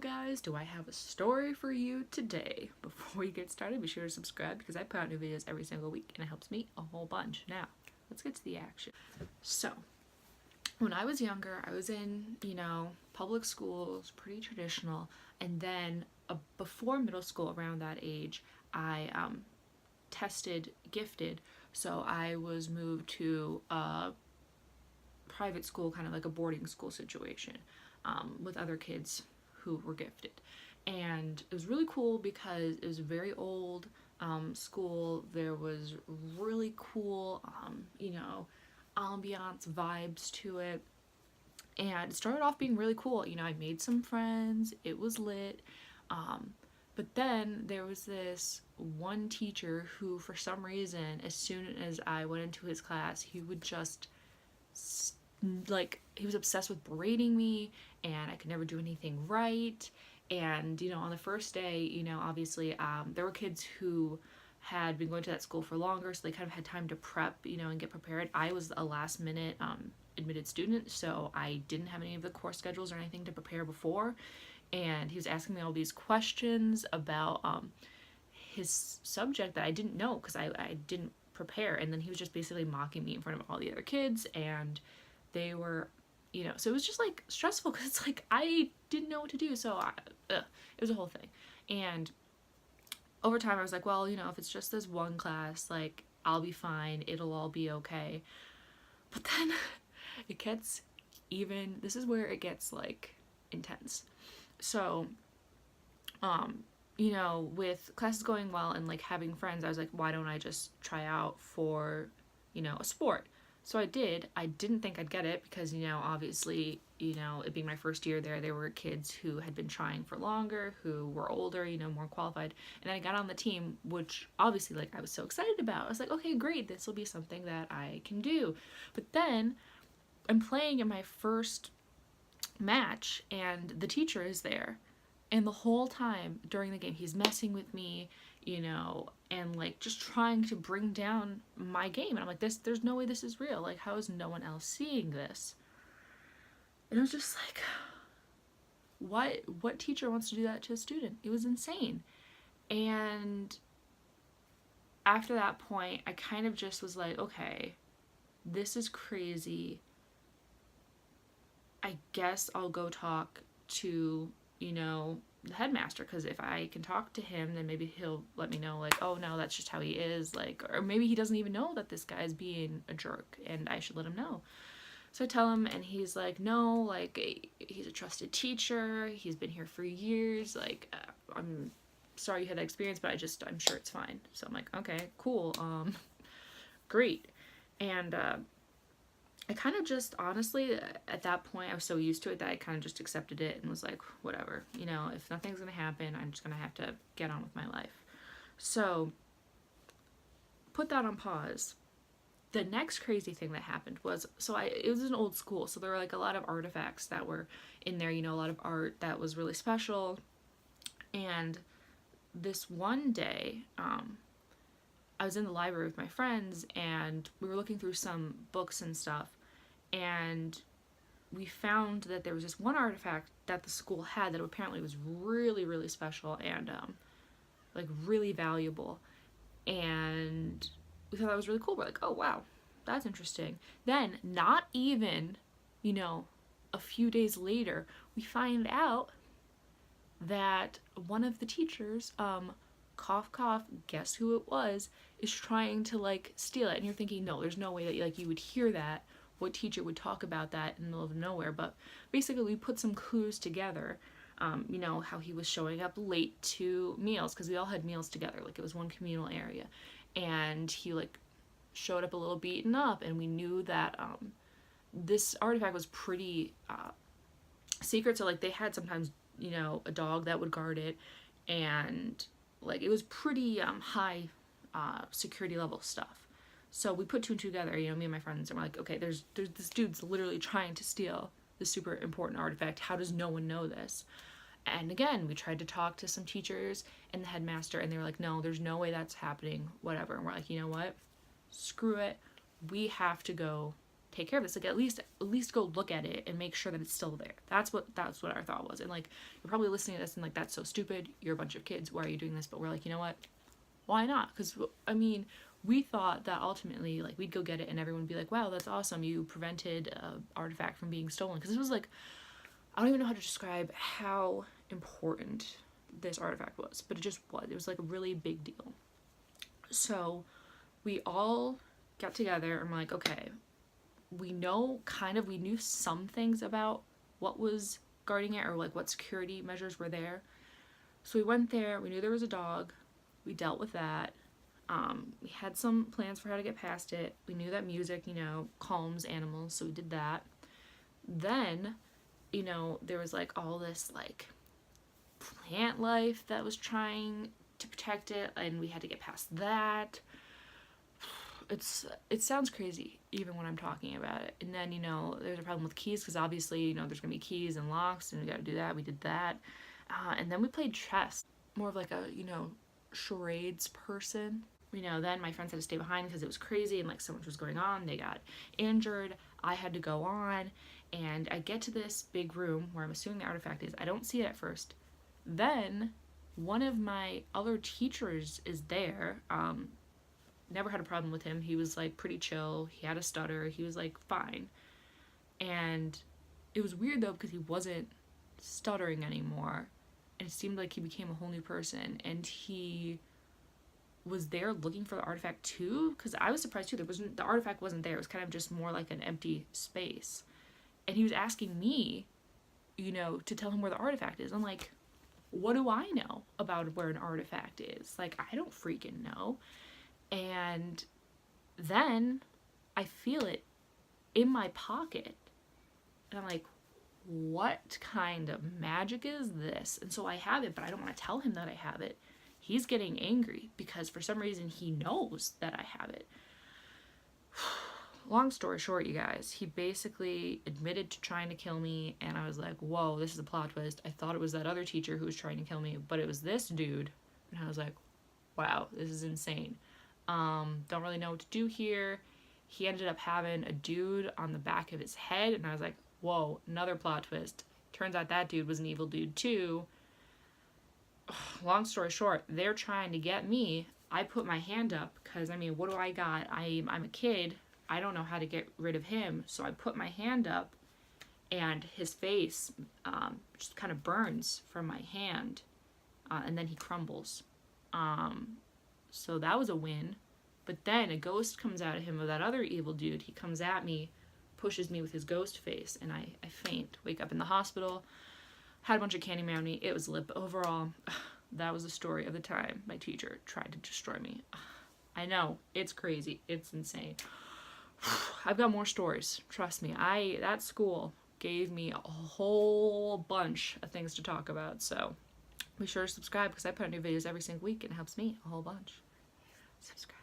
guys, do I have a story for you today? Before we get started, be sure to subscribe because I put out new videos every single week and it helps me a whole bunch. Now, let's get to the action. So, when I was younger, I was in, public schools, pretty traditional, and then before middle school, around that age, I tested gifted, so I was moved to a private school, kind of like a boarding school situation, with other kids who were gifted. And it was really cool because it was a very old school. There was really cool, ambiance vibes to it. And it started off being really cool. I made some friends, it was lit. But then there was this one teacher who, for some reason, as soon as I went into his class, he would just he was obsessed with berating me, and I could never do anything right. And on the first day, obviously there were kids who had been going to that school for longer, so they kind of had time to prep, and get prepared. I was a last minute admitted student, so I didn't have any of the course schedules or anything to prepare before. And he was asking me all these questions about his subject that I didn't know because I didn't prepare. And then he was just basically mocking me in front of all the other kids, and they were, so it was just like stressful because it's like I didn't know what to do. So it was a whole thing. And over time I was like, well, if it's just this one class, like, I'll be fine, it'll all be okay. But then it gets this is where it gets like intense. So with classes going well and like having friends, I was like, why don't I just try out for a sport? So I did. I didn't think I'd get it because, obviously, it being my first year there were kids who had been trying for longer, who were older, more qualified. And then I got on the team, which obviously, like, I was so excited about. I was like, okay, great, this will be something that I can do. But then I'm playing in my first match, and the teacher is there. And the whole time during the game, he's messing with me, and like just trying to bring down my game. And I'm like, there's no way this is real. Like, how is no one else seeing this? And it was just like, what teacher wants to do that to a student? It was insane. And after that point, I kind of just was like, okay, this is crazy. I guess I'll go talk to, the headmaster, because if I can talk to him, then maybe he'll let me know, like, oh no, that's just how he is, like, or maybe he doesn't even know that this guy's being a jerk and I should let him know. So I tell him, and he's like, no, like, he's a trusted teacher, he's been here for years, like, I'm sorry you had that experience, but I'm sure it's fine. So I'm like, okay, cool, great. And I kind of just, honestly, at that point, I was so used to it that I kind of just accepted it and was like, whatever, if nothing's going to happen, I'm just going to have to get on with my life. So, put that on pause. The next crazy thing that happened was, it was an old school, so there were like a lot of artifacts that were in there, a lot of art that was really special. And this one day, I was in the library with my friends, and we were looking through some books and stuff, and we found that there was this one artifact that the school had that apparently was really, really special and like really valuable. And we thought that was really cool. We're like, oh wow, that's interesting. Then, not even, a few days later, we find out that one of the teachers, cough cough, guess who it was, is trying to like steal it. And you're thinking, no, there's no way that like you would hear that. What teacher would talk about that in the middle of nowhere? But basically we put some clues together. How he was showing up late to meals, because we all had meals together, like it was one communal area, and he like showed up a little beaten up, and we knew that this artifact was pretty secret. So like they had sometimes a dog that would guard it, and like it was pretty high security level stuff. So we put two and two together, me and my friends, and we're like, okay, there's this dude's literally trying to steal this super important artifact. How does no one know this? And again, we tried to talk to some teachers and the headmaster, and they were like, no, there's no way that's happening, whatever. And we're like, you know what? Screw it. We have to go take care of this. Like, at least go look at it and make sure that it's still there. That's what our thought was. And like, you're probably listening to this and like, that's so stupid. You're a bunch of kids. Why are you doing this? But we're like, you know what? Why not? Because I mean, we thought that ultimately, like, we'd go get it and everyone would be like, wow, that's awesome. You prevented an artifact from being stolen. Because it was like, I don't even know how to describe how important this artifact was, but it just was. It was like a really big deal. So we all got together and we're like, okay, we knew some things about what was guarding it, or like what security measures were there. So we went there, we knew there was a dog, we dealt with that. We had some plans for how to get past it. We knew that music, calms animals, so we did that. Then, there was like all this like plant life that was trying to protect it, and we had to get past that. It sounds crazy even when I'm talking about it. And then, there's a problem with keys, because obviously, there's gonna be keys and locks, and we gotta do that. We did that. And then we played chess, more of like a, charades person. Then my friends had to stay behind because it was crazy and like so much was going on. They got injured. I had to go on, and I get to this big room where I'm assuming the artifact is. I don't see it at first. Then one of my other teachers is there. Never had a problem with him. He was like pretty chill. He had a stutter. He was like fine. And it was weird though, because he wasn't stuttering anymore. And it seemed like he became a whole new person. And he was there looking for the artifact too, because I was surprised too. The artifact wasn't there. It was kind of just more like an empty space. And he was asking me, to tell him where the artifact is. I'm like, what do I know about where an artifact is? Like, I don't freaking know. And then I feel it in my pocket. And I'm like, what kind of magic is this? And so I have it, but I don't want to tell him that I have it. He's getting angry because for some reason he knows that I have it. Long story short, you guys, he basically admitted to trying to kill me, and I was like, whoa, this is a plot twist. I thought it was that other teacher who was trying to kill me, but it was this dude. And I was like, wow, this is insane. Don't really know what to do here. He ended up having a dude on the back of his head, and I was like, whoa, another plot twist. Turns out that dude was an evil dude too. Long story short, they're trying to get me. I put my hand up because, what do I got? I'm a kid. I don't know how to get rid of him. So I put my hand up, and his face just kind of burns from my hand, and then he crumbles. So that was a win. But then a ghost comes out of him of that other evil dude. He comes at me, pushes me with his ghost face, and I faint. Wake up in the hospital. Had a bunch of candy around me. It was lit. But overall, that was the story of the time my teacher tried to destroy me. I know. It's crazy. It's insane. I've got more stories. Trust me. That school gave me a whole bunch of things to talk about. So be sure to subscribe, because I put out new videos every single week and it helps me a whole bunch. Subscribe.